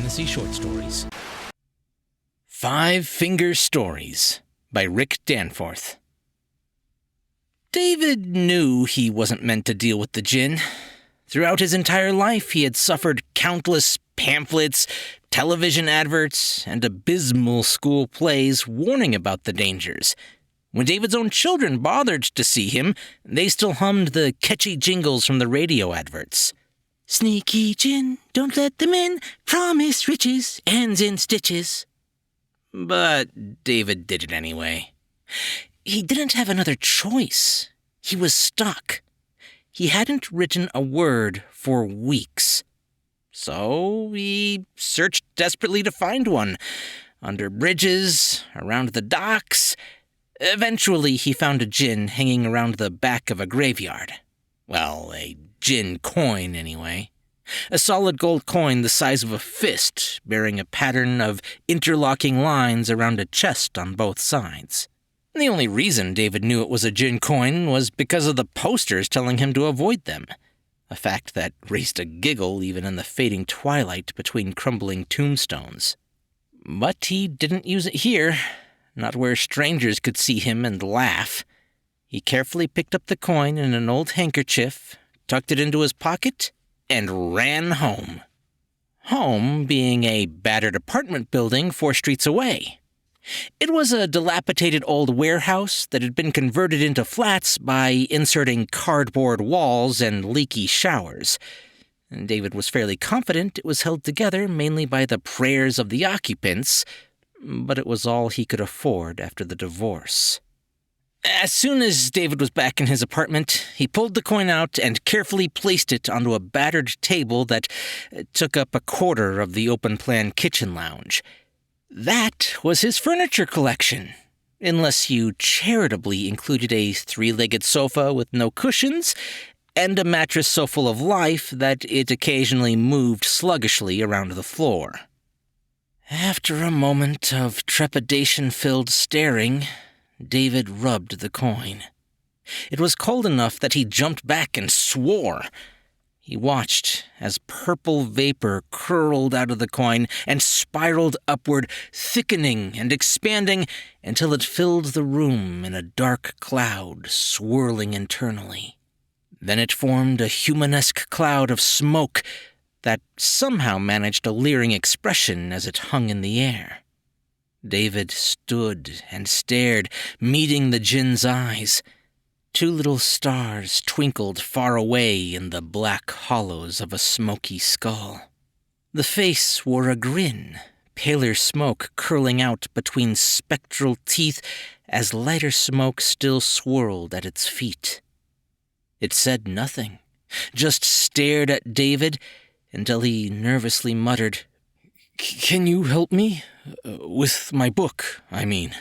fantasy short stories. 5 Finger Stories by Rick Danforth. David knew he wasn't meant to deal with the Djinn. Throughout his entire life, he had suffered countless pamphlets, television adverts, and abysmal school plays warning about the dangers. When David's own children bothered to see him, they still hummed the catchy jingles from the radio adverts. Sneaky Djinn, don't let them in, promise riches, ends in stitches. But David did it anyway. He didn't have another choice. He was stuck. He hadn't written a word for weeks. So he searched desperately to find one. Under bridges, around the docks. Eventually he found a djinn hanging around the back of a graveyard. Well, a djinn coin, anyway. A solid gold coin the size of a fist, bearing a pattern of interlocking lines around a chest on both sides. The only reason David knew it was a djinn coin was because of the posters telling him to avoid them, a fact that raised a giggle even in the fading twilight between crumbling tombstones. But he didn't use it here, not where strangers could see him and laugh. He carefully picked up the coin in an old handkerchief, tucked it into his pocket, and ran home. Home being a battered apartment building 4 streets away. It was a dilapidated old warehouse that had been converted into flats by inserting cardboard walls and leaky showers. And David was fairly confident it was held together mainly by the prayers of the occupants, but it was all he could afford after the divorce. As soon as David was back in his apartment, he pulled the coin out and carefully placed it onto a battered table that took up a quarter of the open-plan kitchen lounge. That was his furniture collection, unless you charitably included a 3-legged sofa with no cushions and a mattress so full of life that it occasionally moved sluggishly around the floor. After a moment of trepidation-filled staring, David rubbed the coin. It was cold enough that he jumped back and swore. He watched as purple vapor curled out of the coin and spiraled upward, thickening and expanding until it filled the room in a dark cloud swirling internally. Then it formed a humanesque cloud of smoke that somehow managed a leering expression as it hung in the air. David stood and stared, meeting the djinn's eyes. 2 little stars twinkled far away in the black hollows of a smoky skull. The face wore a grin, paler smoke curling out between spectral teeth as lighter smoke still swirled at its feet. It said nothing, just stared at David until he nervously muttered, "Can you help me? With my book, I mean."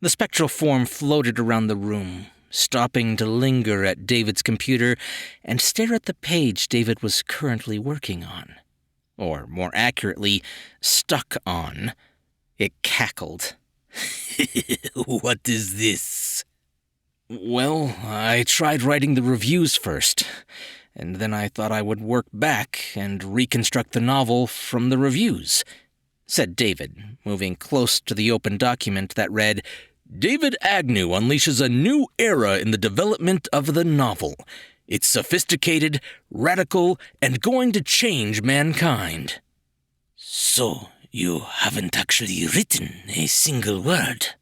The spectral form floated around the room, stopping to linger at David's computer and stare at the page David was currently working on. Or, more accurately, stuck on. It cackled. "What is this?" "Well, I tried writing the reviews first, and then I thought I would work back and reconstruct the novel from the reviews," said David, moving close to the open document that read, "David Agnew unleashes a new era in the development of the novel. It's sophisticated, radical, and going to change mankind." "So, you haven't actually written a single word?"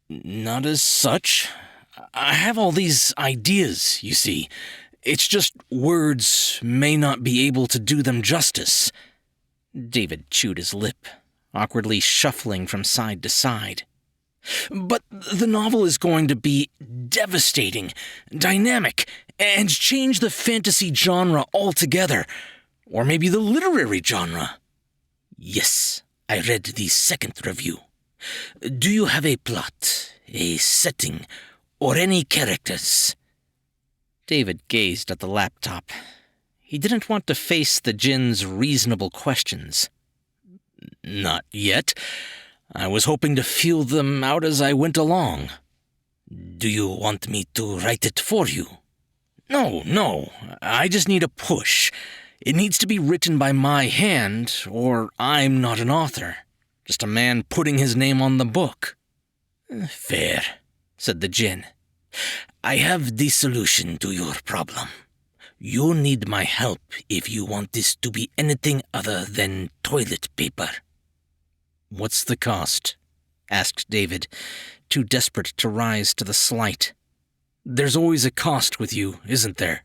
"Not as such. I have all these ideas, you see. It's just words may not be able to do them justice." David chewed his lip, awkwardly shuffling from side to side. "But the novel is going to be devastating, dynamic, and change the fantasy genre altogether. Or maybe the literary genre." "Yes, I read the second review. Do you have a plot, a setting, or any characters?" David gazed at the laptop. He didn't want to face the djinn's reasonable questions. "Not yet. I was hoping to feel them out as I went along." "Do you want me to write it for you?" No. I just need a push. It needs to be written by my hand, or I'm not an author. Just a man putting his name on the book." "Fair," said the Djinn. "I have the solution to your problem. You need my help if you want this to be anything other than toilet paper." "What's the cost?" asked David, too desperate to rise to the slight. "There's always a cost with you, isn't there?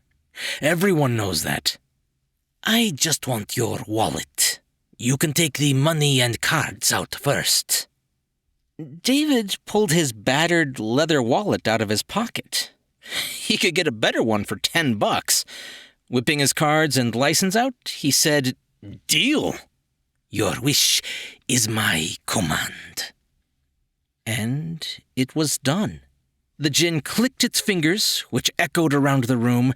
Everyone knows that." "I just want your wallet. You can take the money and cards out first." David pulled his battered leather wallet out of his pocket. He could get a better one for $10. Whipping his cards and license out, he said, "Deal." "Your wish is my command." And it was done. The Djinn clicked its fingers, which echoed around the room,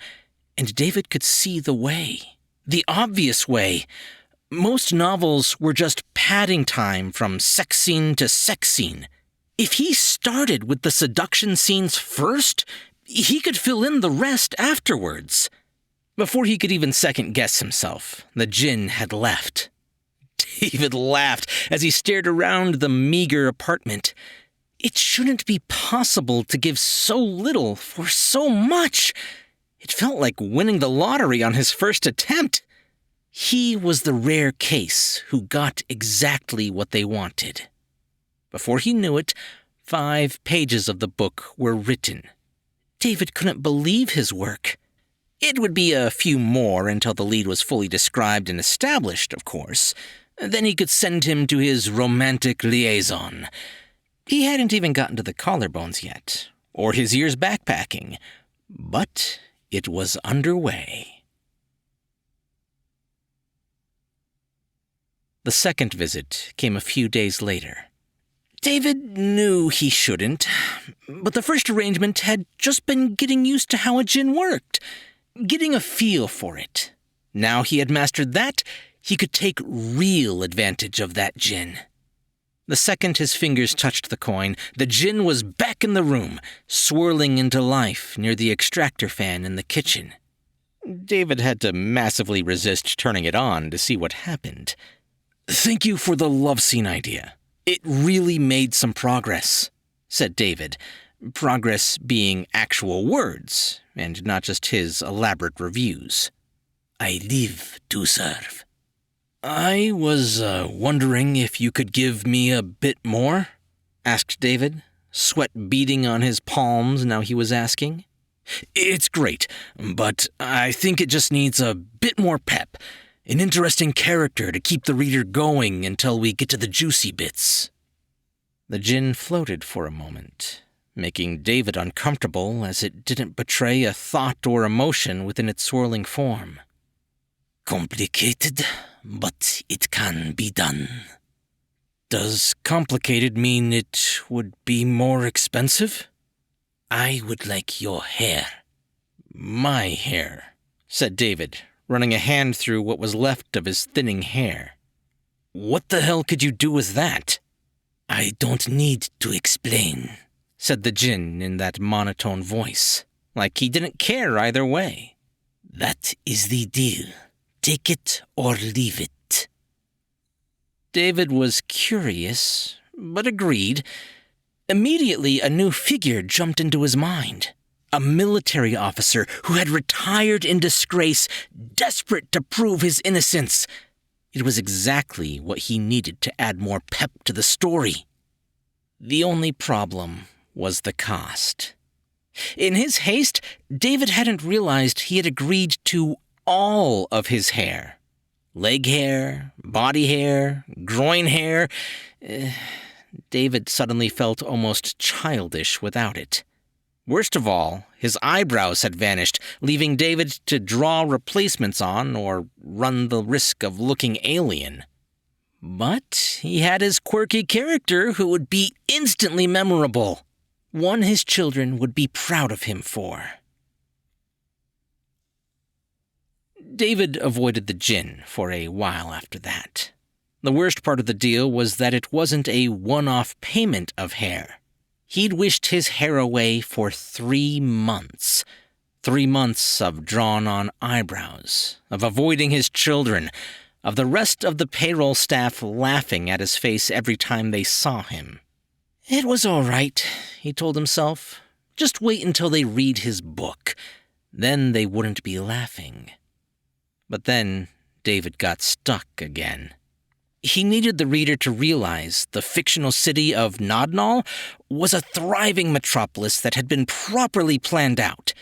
and David could see the way. The obvious way. Most novels were just padding time from sex scene to sex scene. If he started with the seduction scenes first, he could fill in the rest afterwards. Before he could even second-guess himself, the Djinn had left. David laughed as he stared around the meager apartment. It shouldn't be possible to give so little for so much. It felt like winning the lottery on his first attempt. He was the rare case who got exactly what they wanted. Before he knew it, 5 pages of the book were written. David couldn't believe his work. It would be a few more until the lead was fully described and established, of course. Then he could send him to his romantic liaison. He hadn't even gotten to the collarbones yet, or his years backpacking. But it was underway. The second visit came a few days later. David knew he shouldn't, but the first arrangement had just been getting used to how a djinn worked, getting a feel for it. Now he had mastered that, he could take real advantage of that djinn. The second his fingers touched the coin, the djinn was back in the room, swirling into life near the extractor fan in the kitchen. David had to massively resist turning it on to see what happened. "Thank you for the love scene idea. It really made some progress," said David, progress being actual words, and not just his elaborate reviews. "I live to serve." "I was wondering if you could give me a bit more?" asked David, sweat beading on his palms now he was asking. "It's great, but I think it just needs a bit more pep. An interesting character to keep the reader going until we get to the juicy bits." The djinn floated for a moment, making David uncomfortable as it didn't betray a thought or emotion within its swirling form. "Complicated, but it can be done." "Does complicated mean it would be more expensive?" "I would like your hair." "My hair," said David, running a hand through what was left of his thinning hair. "What the hell could you do with that?" "I don't need to explain," said the djinn in that monotone voice, like he didn't care either way. "That is the deal. Take it or leave it." David was curious, but agreed. Immediately, a new figure jumped into his mind. A military officer who had retired in disgrace, desperate to prove his innocence. It was exactly what he needed to add more pep to the story. The only problem was the cost. In his haste, David hadn't realized he had agreed to all of his hair. Leg hair, body hair, groin hair. David suddenly felt almost childish without it. Worst of all, his eyebrows had vanished, leaving David to draw replacements on or run the risk of looking alien. But he had his quirky character who would be instantly memorable, one his children would be proud of him for. David avoided the djinn for a while after that. The worst part of the deal was that it wasn't a one-off payment of hair. He'd wished his hair away for 3 months. 3 months of drawn-on eyebrows, of avoiding his children, of the rest of the payroll staff laughing at his face every time they saw him. It was all right, he told himself. Just wait until they read his book. Then they wouldn't be laughing. But then David got stuck again. He needed the reader to realize the fictional city of Nodnall was a thriving metropolis that had been properly planned out.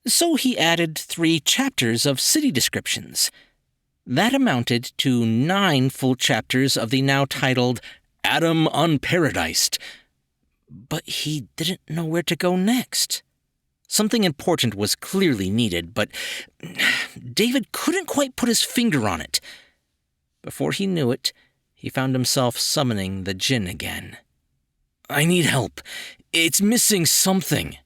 So he added 3 chapters of city descriptions. That amounted to 9 full chapters of the now titled Adam Unparadised. But he didn't know where to go next. Something important was clearly needed, but David couldn't quite put his finger on it. Before he knew it, he found himself summoning the Djinn again. "I need help. It's missing something."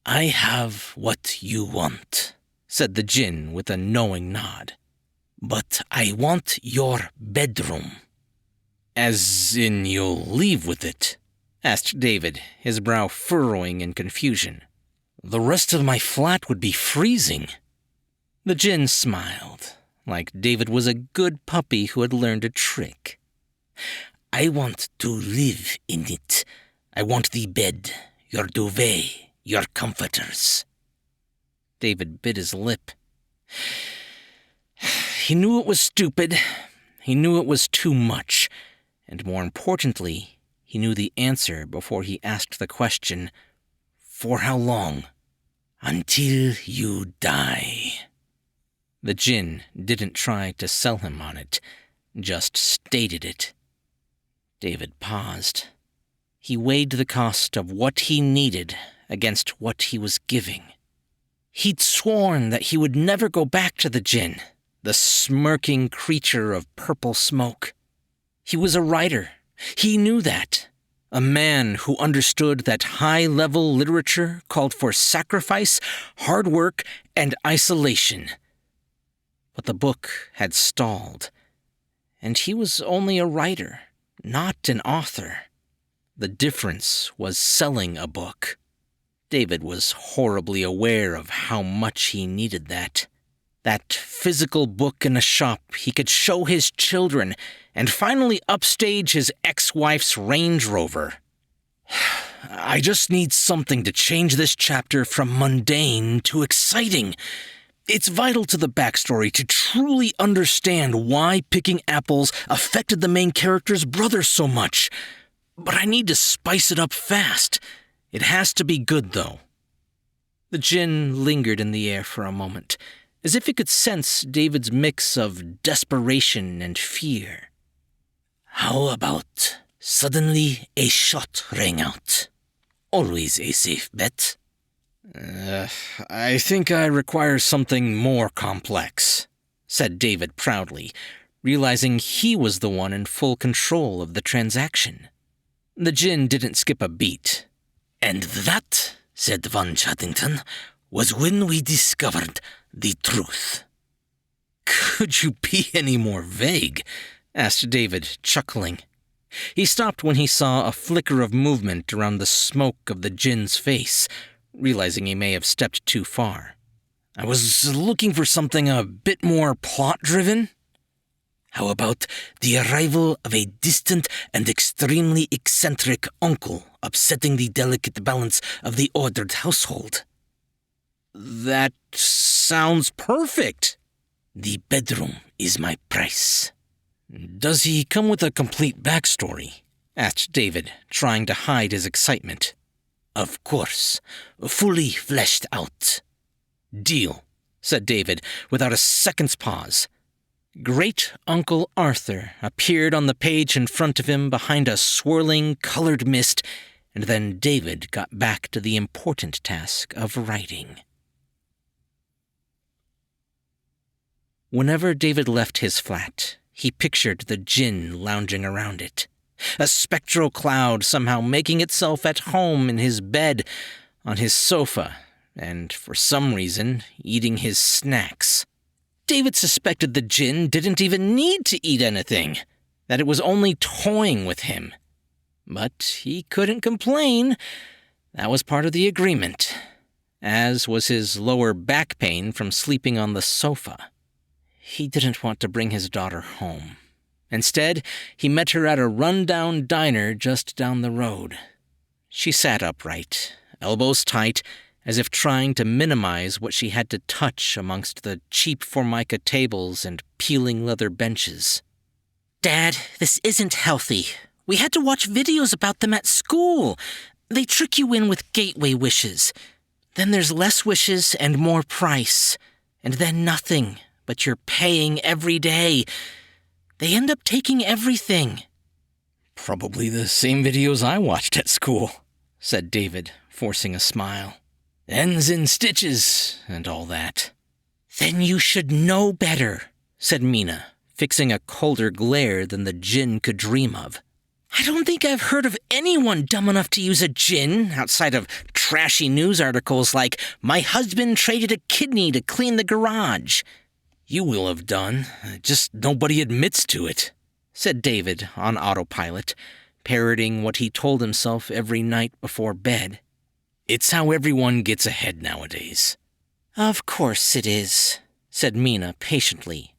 "I have what you want," said the Djinn with a knowing nod. "But I want your bedroom." "As in you'll leave with it?" asked David, his brow furrowing in confusion. "The rest of my flat would be freezing." The Djinn smiled, like David was a good puppy who had learned a trick. "I want to live in it. I want the bed, your duvet, your comforters." David bit his lip. He knew it was stupid. He knew it was too much. And more importantly, he knew the answer before he asked the question, "For how long?" "Until you die." The Djinn didn't try to sell him on it, just stated it. David paused. He weighed the cost of what he needed against what he was giving. He'd sworn that he would never go back to the Djinn, the smirking creature of purple smoke. He was a writer. He knew that. A man who understood that high-level literature called for sacrifice, hard work, and isolation. But the book had stalled, and he was only a writer, not an author. The difference was selling a book. David was horribly aware of how much he needed that. That physical book in a shop he could show his children and finally upstage his ex-wife's Range Rover. "I just need something to change this chapter from mundane to exciting. It's vital to the backstory to truly understand why picking apples affected the main character's brother so much. But I need to spice it up fast. It has to be good, though." The Djinn lingered in the air for a moment, as if it could sense David's mix of desperation and fear. "How about suddenly a shot rang out? Always a safe bet." I think I require something more complex," said David proudly, realizing he was the one in full control of the transaction. The Djinn didn't skip a beat. "And that," said Von Chattington, "was when we discovered the truth." "Could you be any more vague?" asked David, chuckling. He stopped when he saw a flicker of movement around the smoke of the Djinn's face, realizing he may have stepped too far. "I was looking for something a bit more plot-driven." "How about the arrival of a distant and extremely eccentric uncle upsetting the delicate balance of the ordered household?" "That sounds perfect." "The bedroom is my price." "Does he come with a complete backstory?" asked David, trying to hide his excitement. "Of course, fully fleshed out." "Deal," said David, without a second's pause. Great Uncle Arthur appeared on the page in front of him behind a swirling, colored mist, and then David got back to the important task of writing. Whenever David left his flat, he pictured the Djinn lounging around it. A spectral cloud somehow making itself at home in his bed, on his sofa, and, for some reason, eating his snacks. David suspected the Djinn didn't even need to eat anything, that it was only toying with him. But he couldn't complain. That was part of the agreement. as was his lower back pain from sleeping on the sofa. He didn't want to bring his daughter home. Instead, he met her at a run-down diner just down the road. She sat upright, elbows tight, as if trying to minimize what she had to touch amongst the cheap Formica tables and peeling leather benches. "Dad, this isn't healthy. We had to watch videos about them at school. They trick you in with gateway wishes. Then there's less wishes and more price. And then nothing, but you're paying every day. They end up taking everything." "Probably the same videos I watched at school," said David, forcing a smile. "Ends in stitches and all that." "Then you should know better," said Mina, fixing a colder glare than the Djinn could dream of. "I don't think I've heard of anyone dumb enough to use a Djinn outside of trashy news articles like, 'My husband traded a kidney to clean the garage.'" "You will have done, just nobody admits to it," said David on autopilot, parroting what he told himself every night before bed. "It's how everyone gets ahead nowadays." "Of course it is," said Mina patiently.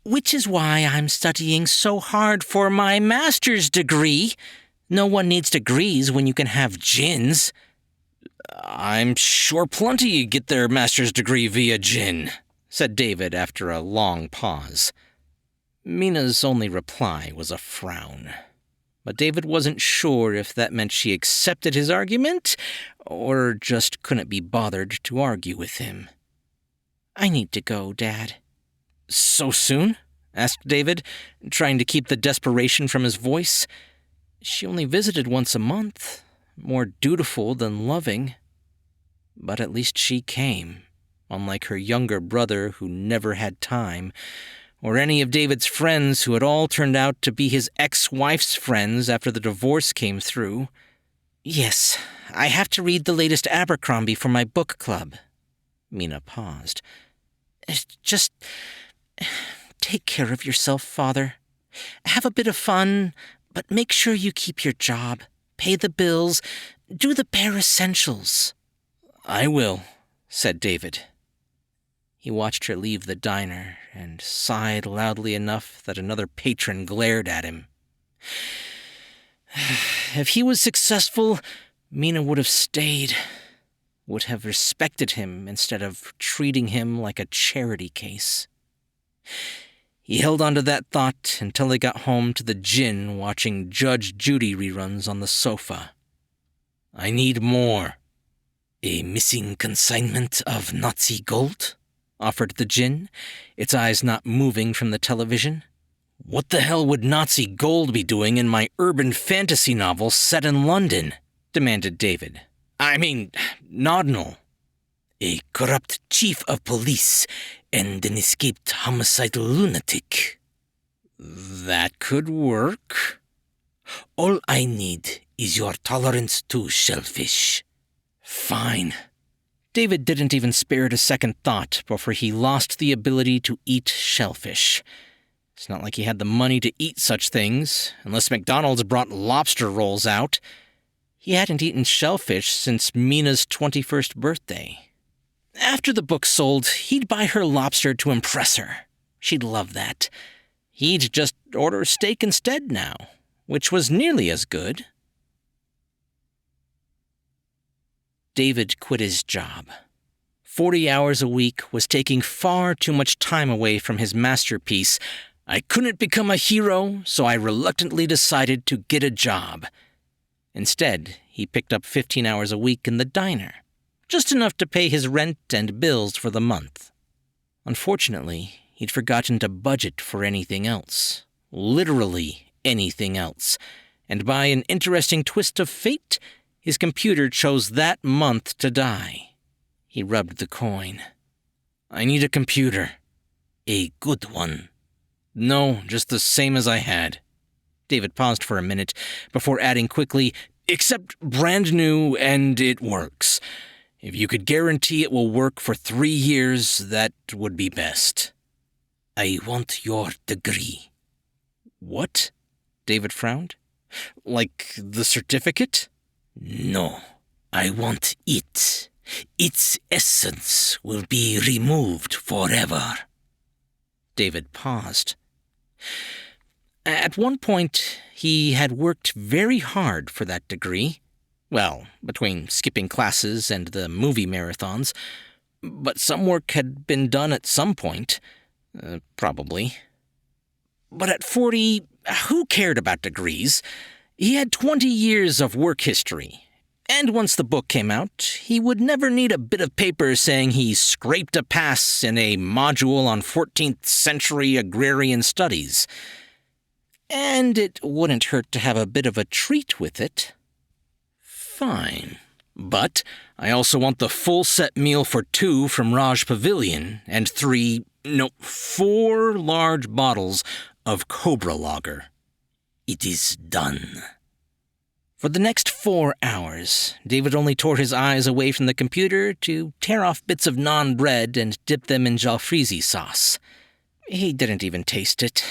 "Which is why I'm studying so hard for my master's degree. No one needs degrees when you can have djinns." "I'm sure plenty get their master's degree via djinn," said David after a long pause. Mina's only reply was a frown. But David wasn't sure if that meant she accepted his argument or just couldn't be bothered to argue with him. "I need to go, Dad." "So soon?" asked David, trying to keep the desperation from his voice. She only visited once a month, more dutiful than loving. But at least she came, unlike her younger brother who never had time, or any of David's friends who had all turned out to be his ex-wife's friends after the divorce came through. "Yes, I have to read the latest Abercrombie for my book club." Mina paused. "Just take care of yourself, Father. Have a bit of fun, but make sure you keep your job, pay the bills, do the bare essentials." "I will," said David. He watched her leave the diner and sighed loudly enough that another patron glared at him. If he was successful, Mina would have stayed, would have respected him instead of treating him like a charity case. He held on to that thought until they got home to the Djinn watching Judge Judy reruns on the sofa. "I need more." "A missing consignment of Nazi gold?" offered the Djinn, its eyes not moving from the television. "What the hell would Nazi gold be doing in my urban fantasy novel set in London?" demanded David. "I mean, Nodnal." "A corrupt chief of police and an escaped homicidal lunatic." "That could work." "All I need is your tolerance to shellfish." "Fine." David didn't even spare it a second thought before he lost the ability to eat shellfish. It's not like he had the money to eat such things, unless McDonald's brought lobster rolls out. He hadn't eaten shellfish since Mina's 21st birthday. After the book sold, he'd buy her lobster to impress her. She'd love that. He'd just order steak instead now, which was nearly as good. David quit his job. 40 hours a week was taking far too much time away from his masterpiece. "I couldn't become a hero, so I reluctantly decided to get a job." Instead, he picked up 15 hours a week in the diner, just enough to pay his rent and bills for the month. Unfortunately, he'd forgotten to budget for anything else. Literally anything else. And by an interesting twist of fate, his computer chose that month to die. He rubbed the coin. "I need a computer." "A good one?" "No, just the same as I had." David paused for a minute before adding quickly, "Except brand new and it works. If you could guarantee it will work for 3 years, that would be best." "I want your degree." "What?" David frowned. "Like the certificate?" "No, I want it. Its essence will be removed forever. David paused. At one point, he had worked very hard for that degree. Well, between skipping classes and the movie marathons. But some work had been done at some point. Probably. But at 40, who cared about degrees? He had 20 years of work history. And once the book came out, he would never need a bit of paper saying he scraped a pass in a module on 14th century agrarian studies. And it wouldn't hurt to have a bit of a treat with it. Fine. But I also want the full-set meal for 2 from Raj Pavilion and 4 large bottles of Cobra Lager. It is done. For the next 4 hours, David only tore his eyes away from the computer to tear off bits of naan bread and dip them in jalfrezi sauce. He didn't even taste it.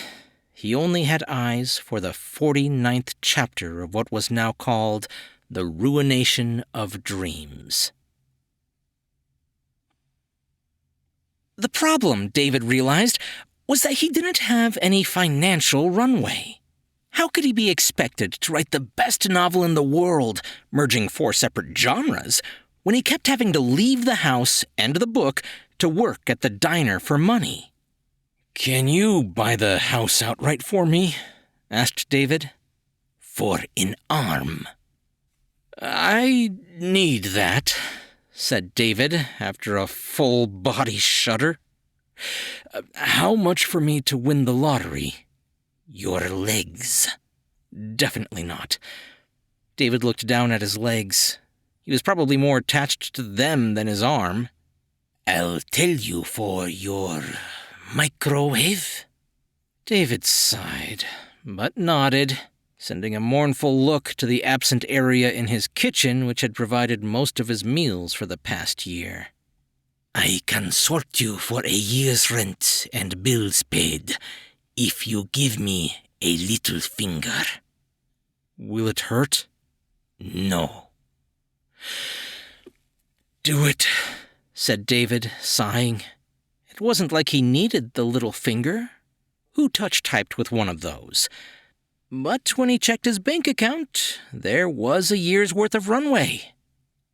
He only had eyes for the 49th chapter of what was now called The Ruination of Dreams. The problem, David realized, was that he didn't have any financial runway. How could he be expected to write the best novel in the world, merging 4 separate genres, when he kept having to leave the house and the book to work at the diner for money? "Can you buy the house outright for me?" asked David. "For an arm." "I need that," said David after a full body shudder. "How much for me to win the lottery?" "Your legs." "Definitely not." David looked down at his legs. He was probably more attached to them than his arm. "I'll tell you for your microwave." David sighed, but nodded, sending a mournful look to the absent area in his kitchen which had provided most of his meals for the past year. "I can sort you for a year's rent and bills paid, if you give me a little finger." "Will it hurt?" "No." "Do it," said David, sighing. It wasn't like he needed the little finger. Who touch-typed with one of those? But when he checked his bank account, there was a year's worth of runway.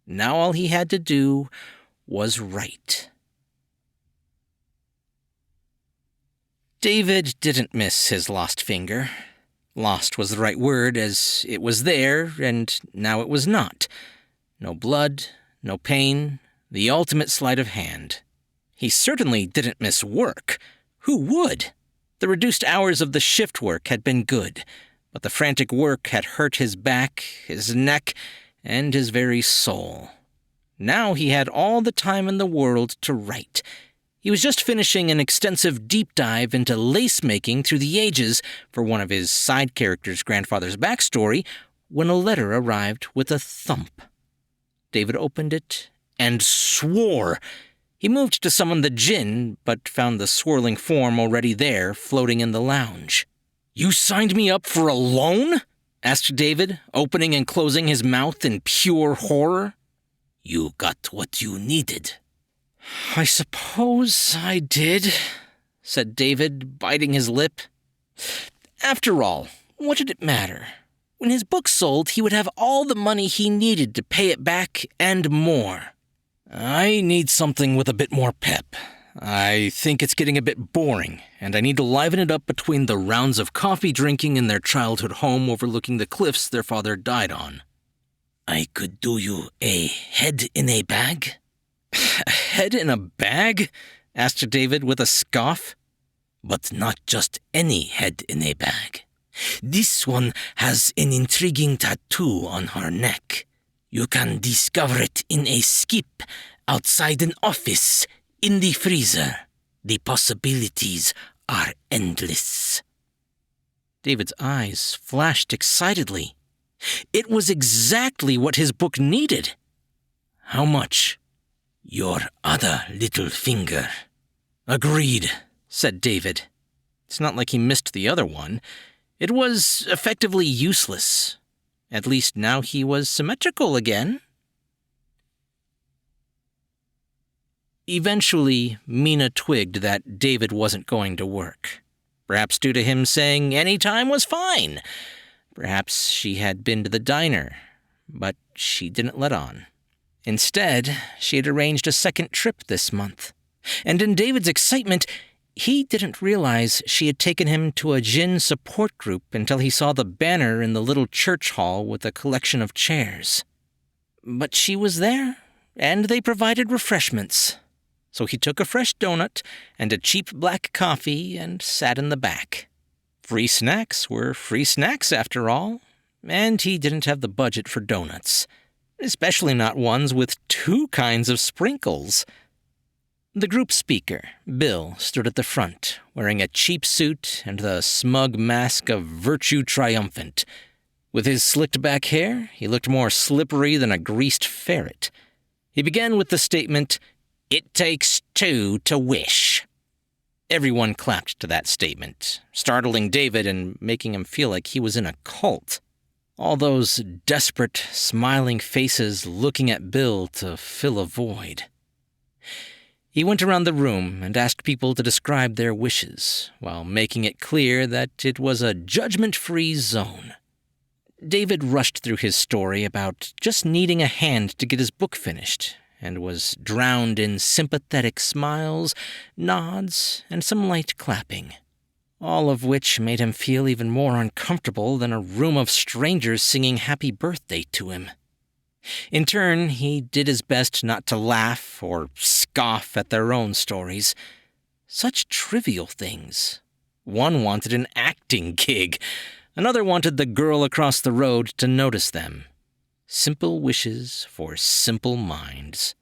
Now all he had to do was write. David didn't miss his lost finger. Lost was the right word, as it was there, and now it was not. No blood, no pain, the ultimate sleight of hand. He certainly didn't miss work. Who would? The reduced hours of the shift work had been good, but the frantic work had hurt his back, his neck, and his very soul. Now he had all the time in the world to write. He was just finishing an extensive deep dive into lace-making through the ages for one of his side characters' grandfather's backstory when a letter arrived with a thump. David opened it and swore. He moved to summon the Djinn, but found the swirling form already there, floating in the lounge. "You signed me up for a loan?" asked David, opening and closing his mouth in pure horror. "You got what you needed." "I suppose I did," said David, biting his lip. After all, what did it matter? When his book sold, he would have all the money he needed to pay it back and more. "I need something with a bit more pep. I think it's getting a bit boring, and I need to liven it up between the rounds of coffee drinking in their childhood home overlooking the cliffs their father died on." "I could do you a head in a bag." "A head in a bag?" asked David with a scoff. "But not just any head in a bag. This one has an intriguing tattoo on her neck. You can discover it in a skip outside an office in the freezer. The possibilities are endless." David's eyes flashed excitedly. It was exactly what his book needed. "How much?" "Your other little finger." "Agreed," said David. It's not like he missed the other one. It was effectively useless. At least now he was symmetrical again. Eventually, Mina twigged that David wasn't going to work. Perhaps due to him saying any time was fine. Perhaps she had been to the diner, but she didn't let on. Instead, she had arranged a second trip this month. And in David's excitement, he didn't realize she had taken him to a Djinn support group until he saw the banner in the little church hall with a collection of chairs. But she was there, and they provided refreshments. So he took a fresh donut and a cheap black coffee and sat in the back. Free snacks were free snacks after all, and he didn't have the budget for donuts, especially not ones with 2 kinds of sprinkles. The group speaker, Bill, stood at the front, wearing a cheap suit and the smug mask of virtue triumphant. With his slicked-back hair, he looked more slippery than a greased ferret. He began with the statement, "It takes 2 to wish." Everyone clapped to that statement, startling David and making him feel like he was in a cult. All those desperate, smiling faces looking at Bill to fill a void. He went around the room and asked people to describe their wishes, while making it clear that it was a judgment-free zone. David rushed through his story about just needing a hand to get his book finished, and was drowned in sympathetic smiles, nods, and some light clapping, all of which made him feel even more uncomfortable than a room of strangers singing happy birthday to him. In turn, he did his best not to laugh or scoff at their own stories. Such trivial things. One wanted an acting gig. Another wanted the girl across the road to notice them. Simple wishes for simple minds.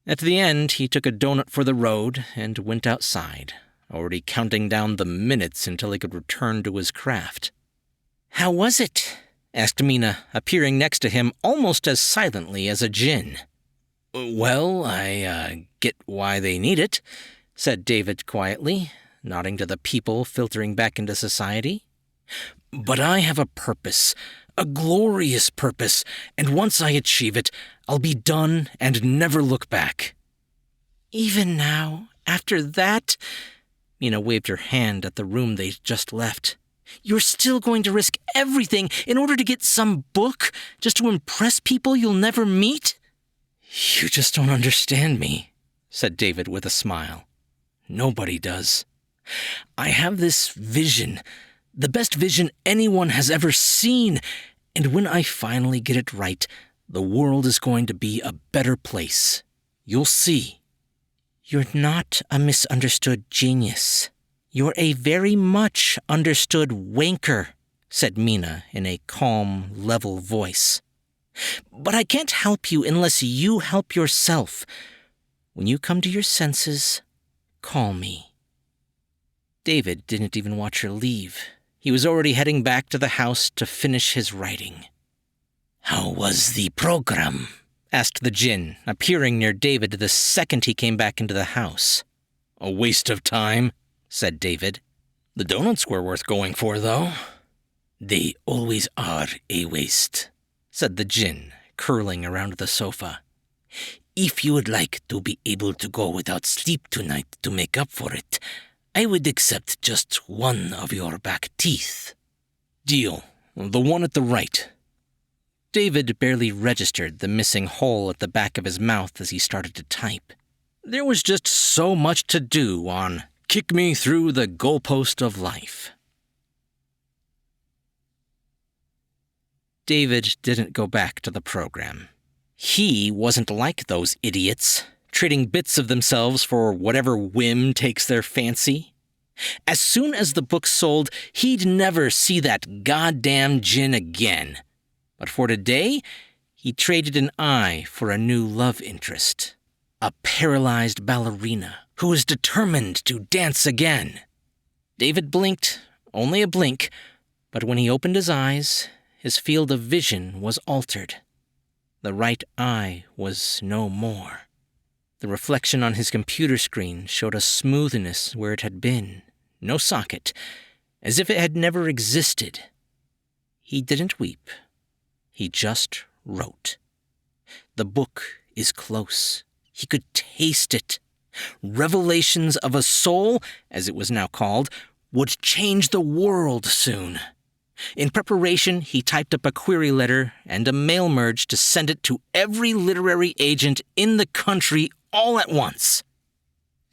At the end, he took a donut for the road and went outside, already counting down the minutes until he could return to his craft. "How was it?" asked Mina, appearing next to him almost as silently as a djinn. "Well, I get why they need it," said David quietly, nodding to the people filtering back into society. "But I have a purpose, a glorious purpose, and once I achieve it, I'll be done and never look back." "Even now, after that?" Mina waved her hand at the room they'd just left. "You're still going to risk everything in order to get some book, just to impress people you'll never meet?" "You just don't understand me," said David with a smile. "Nobody does. I have this vision, the best vision anyone has ever seen, and when I finally get it right, the world is going to be a better place. You'll see." "You're not a misunderstood genius. You're a very much understood wanker," said Mina in a calm, level voice. "But I can't help you unless you help yourself. When you come to your senses, call me." David didn't even watch her leave. He was already heading back to the house to finish his writing. "How was the program?" asked the djinn, appearing near David the second he came back into the house. "A waste of time," said David. "The donuts were worth going for, though." "They always are a waste," said the djinn, curling around the sofa. "If you would like to be able to go without sleep tonight to make up for it, I would accept just one of your back teeth." "Deal. The one at the right." David barely registered the missing hole at the back of his mouth as he started to type. There was just so much to do on Kick Me Through the Goalpost of Life. David didn't go back to the program. He wasn't like those idiots, trading bits of themselves for whatever whim takes their fancy. As soon as the book sold, he'd never see that goddamn djinn again. But for today, he traded an eye for a new love interest. A paralyzed ballerina who was determined to dance again. David blinked, only a blink, but when he opened his eyes, his field of vision was altered. The right eye was no more. The reflection on his computer screen showed a smoothness where it had been, no socket, as if it had never existed. He didn't weep. He just wrote. The book is close. He could taste it. Revelations of a Soul, as it was now called, would change the world soon. In preparation, he typed up a query letter and a mail merge to send it to every literary agent in the country all at once.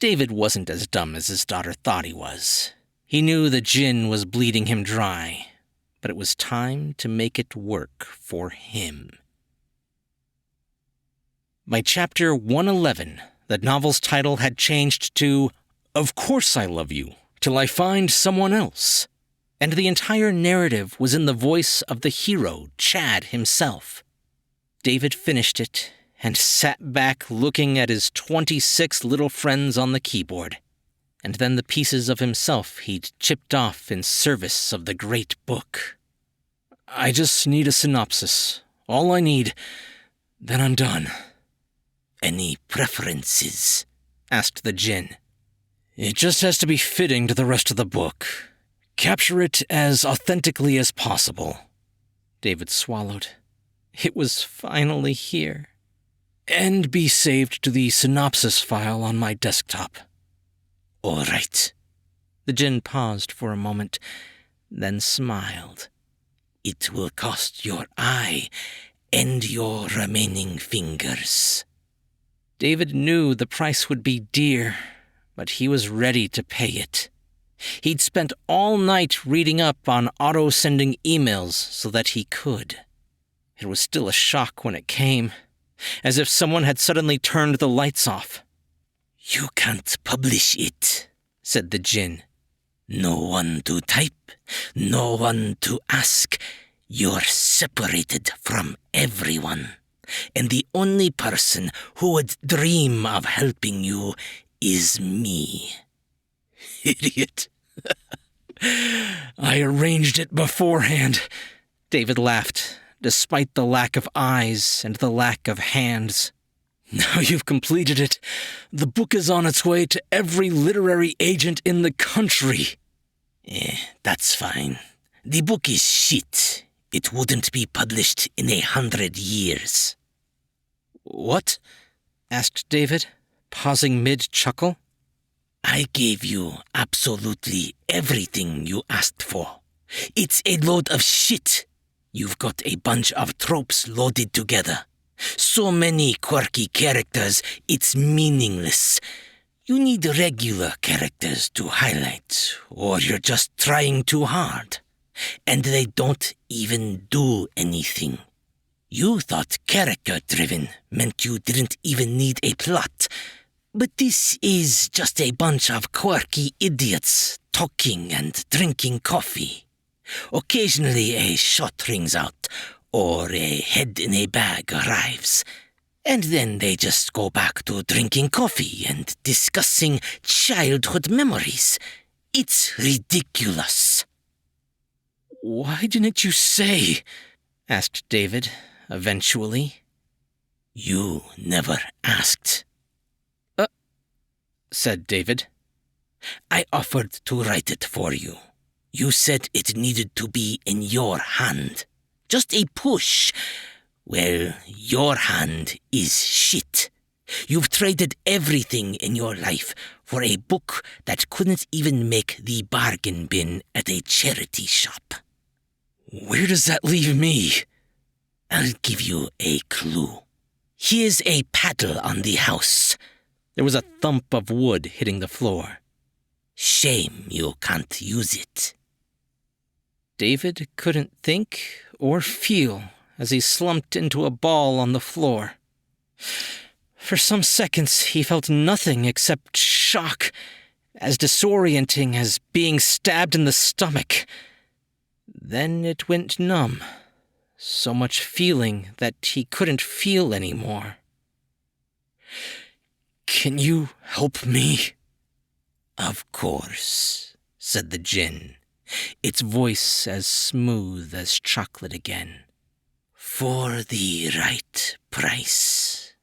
David wasn't as dumb as his daughter thought he was. He knew the Djinn was bleeding him dry, but it was time to make it work for him. By chapter 111, the novel's title had changed to Of Course I Love You, Till I Find Someone Else, and the entire narrative was in the voice of the hero, Chad himself. David finished it and sat back looking at his 26 little friends on the keyboard, and then the pieces of himself he'd chipped off in service of the great book. I just need a synopsis. All I need. Then I'm done. Any preferences? Asked the Djinn. It just has to be fitting to the rest of the book. Capture it as authentically as possible. David swallowed. It was finally here. And be saved to the synopsis file on my desktop. All right. The Djinn paused for a moment, then smiled. It will cost your eye and your remaining fingers. David knew the price would be dear, but he was ready to pay it. He'd spent all night reading up on auto-sending emails so that he could. It was still a shock when it came, as if someone had suddenly turned the lights off. You can't publish it, said the Djinn. No one to type, no one to ask. You're separated from everyone, and the only person who would dream of helping you is me. Idiot. I arranged it beforehand, David laughed, despite the lack of eyes and the lack of hands. Now you've completed it. The book is on its way to every literary agent in the country. That's fine. The book is shit. It wouldn't be published in 100 years. What? Asked David, pausing mid-chuckle. I gave you absolutely everything you asked for. It's a load of shit. You've got a bunch of tropes loaded together. So many quirky characters, it's meaningless. You need regular characters to highlight, or you're just trying too hard. And they don't even do anything. You thought character-driven meant you didn't even need a plot. But this is just a bunch of quirky idiots talking and drinking coffee. Occasionally a shot rings out, or a head in a bag arrives. And then they just go back to drinking coffee and discussing childhood memories. It's ridiculous. Why didn't you say? Asked David, eventually. You never asked. Said David. I offered to write it for you. You said it needed to be in your hand. Just a push. Well, your hand is shit. You've traded everything in your life for a book that couldn't even make the bargain bin at a charity shop. Where does that leave me? I'll give you a clue. Here's a paddle on the house. There was a thump of wood hitting the floor. Shame you can't use it. David couldn't think or feel as he slumped into a ball on the floor. For some seconds, he felt nothing except shock, as disorienting as being stabbed in the stomach. Then it went numb, so much feeling that he couldn't feel anymore. Can you help me? Of course, said the Djinn, its voice as smooth as chocolate again. For the right price.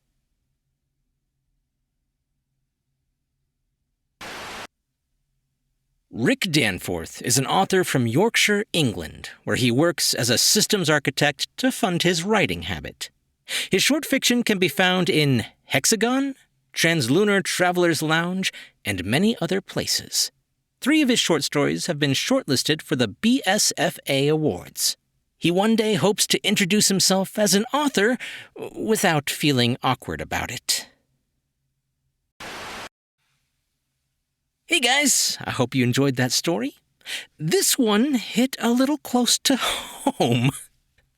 Rick Danforth is an author from Yorkshire, England, where he works as a systems architect to fund his writing habit. His short fiction can be found in Hexagon, Translunar Traveler's Lounge, and many other places. 3 of his short stories have been shortlisted for the BSFA Awards. He one day hopes to introduce himself as an author without feeling awkward about it. Hey guys, I hope you enjoyed that story. This one hit a little close to home.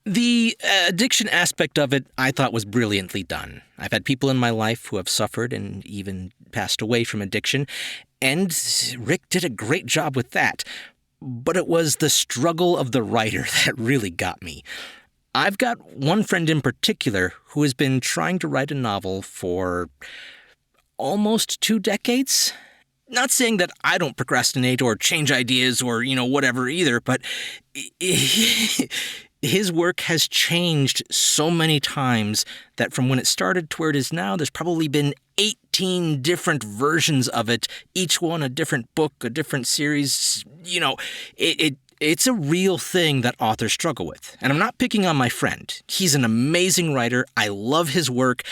The addiction aspect of it I thought was brilliantly done. I've had people in my life who have suffered and even passed away from addiction, and Rick did a great job with that. But it was the struggle of the writer that really got me. I've got one friend in particular who has been trying to write a novel for almost 2 decades. Not saying that I don't procrastinate or change ideas or, whatever either, but his work has changed so many times that from when it started to where it is now, there's probably been 18 different versions of it, each one a different book, a different series. It's a real thing that authors struggle with. And I'm not picking on my friend. He's an amazing writer. I love his work.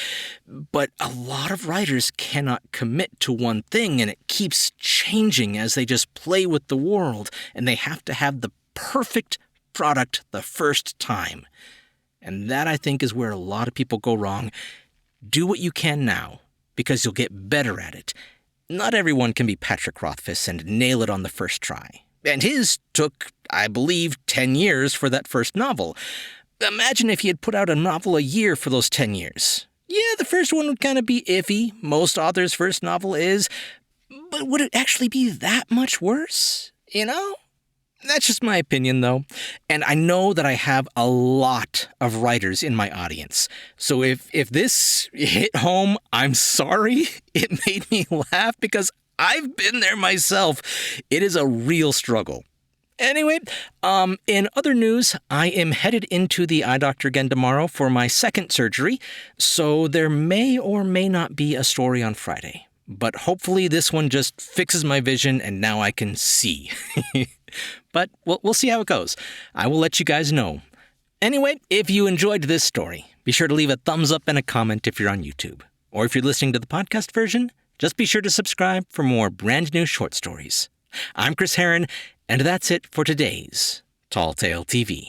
But a lot of writers cannot commit to one thing, and it keeps changing as they just play with the world, and they have to have the perfect product the first time. And that, I think, is where a lot of people go wrong. Do what you can now, because you'll get better at it. Not everyone can be Patrick Rothfuss and nail it on the first try. And his took, I believe, 10 years for that first novel. Imagine if he had put out a novel a year for those 10 years. Yeah, the first one would kind of be iffy. Most authors' first novel is. But would it actually be that much worse? That's just my opinion, though. And I know that I have a lot of writers in my audience. So if this hit home, I'm sorry. It made me laugh because I've been there myself. It is a real struggle. Anyway, in other news, I am headed into the eye doctor again tomorrow for my second surgery, so there may or may not be a story on Friday. But hopefully this one just fixes my vision and now I can see. But we'll see how it goes. I will let you guys know. Anyway, if you enjoyed this story, be sure to leave a thumbs up and a comment if you're on YouTube. Or if you're listening to the podcast version, just be sure to subscribe for more brand new short stories. I'm Chris Herron, and that's it for today's Tall Tale TV.